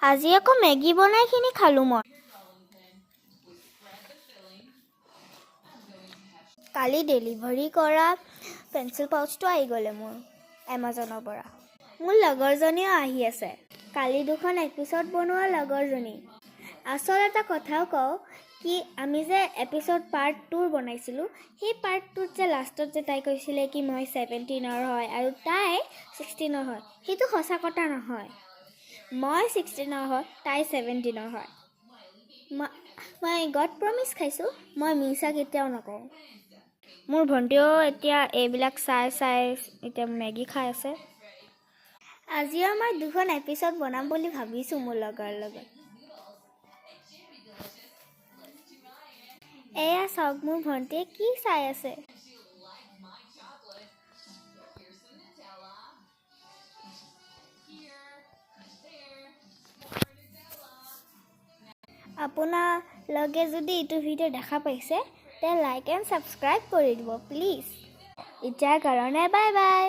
আজি আকৌ মেগী বনাইখিনি খালোঁ মই। কালি ডেলিভাৰী কৰা পেঞ্চিল পাউচটো আহি গ'লে মোৰ এমাজনৰ পৰা। মোৰ লগৰজনীও আহি আছে, কালি 2খন এপিছ'ড বনোৱা লগৰজনী। আচল এটা কথাও কওঁ কি আমি যে এপিছ'ড পাৰ্ট 2 বনাইছিলোঁ, সেই পাৰ্ট 2ত যে লাষ্টত যে তাই কৈছিলে কি মই 17ৰ হয় আৰু তাই 16ৰ হয়, সেইটো সঁচা কথা নহয়। মই 16ৰ হয়, তাই 17ৰ হয়। মই গড প্ৰমিছ খাইছোঁ, মই মিছা কেতিয়াও নকওঁ। মোৰ ভণ্টিও এতিয়া এইবিলাক চাই এতিয়া মেগী খাই আছে। আজিও মই 2খন এপিছ'ড বনাম বুলি ভাবিছোঁ মোৰ লগৰ লগত। এয়া চাওক মোৰ ভণ্টিয়ে কি চাই আছে। আপোনালোকে যদি এইটো ভিডিঅ' দেখা পাইছে তে লাইক এণ্ড ছাবস্ক্ৰাইব কৰি দিব প্লিজ। এতিয়াৰ কাৰণে বাই বাই।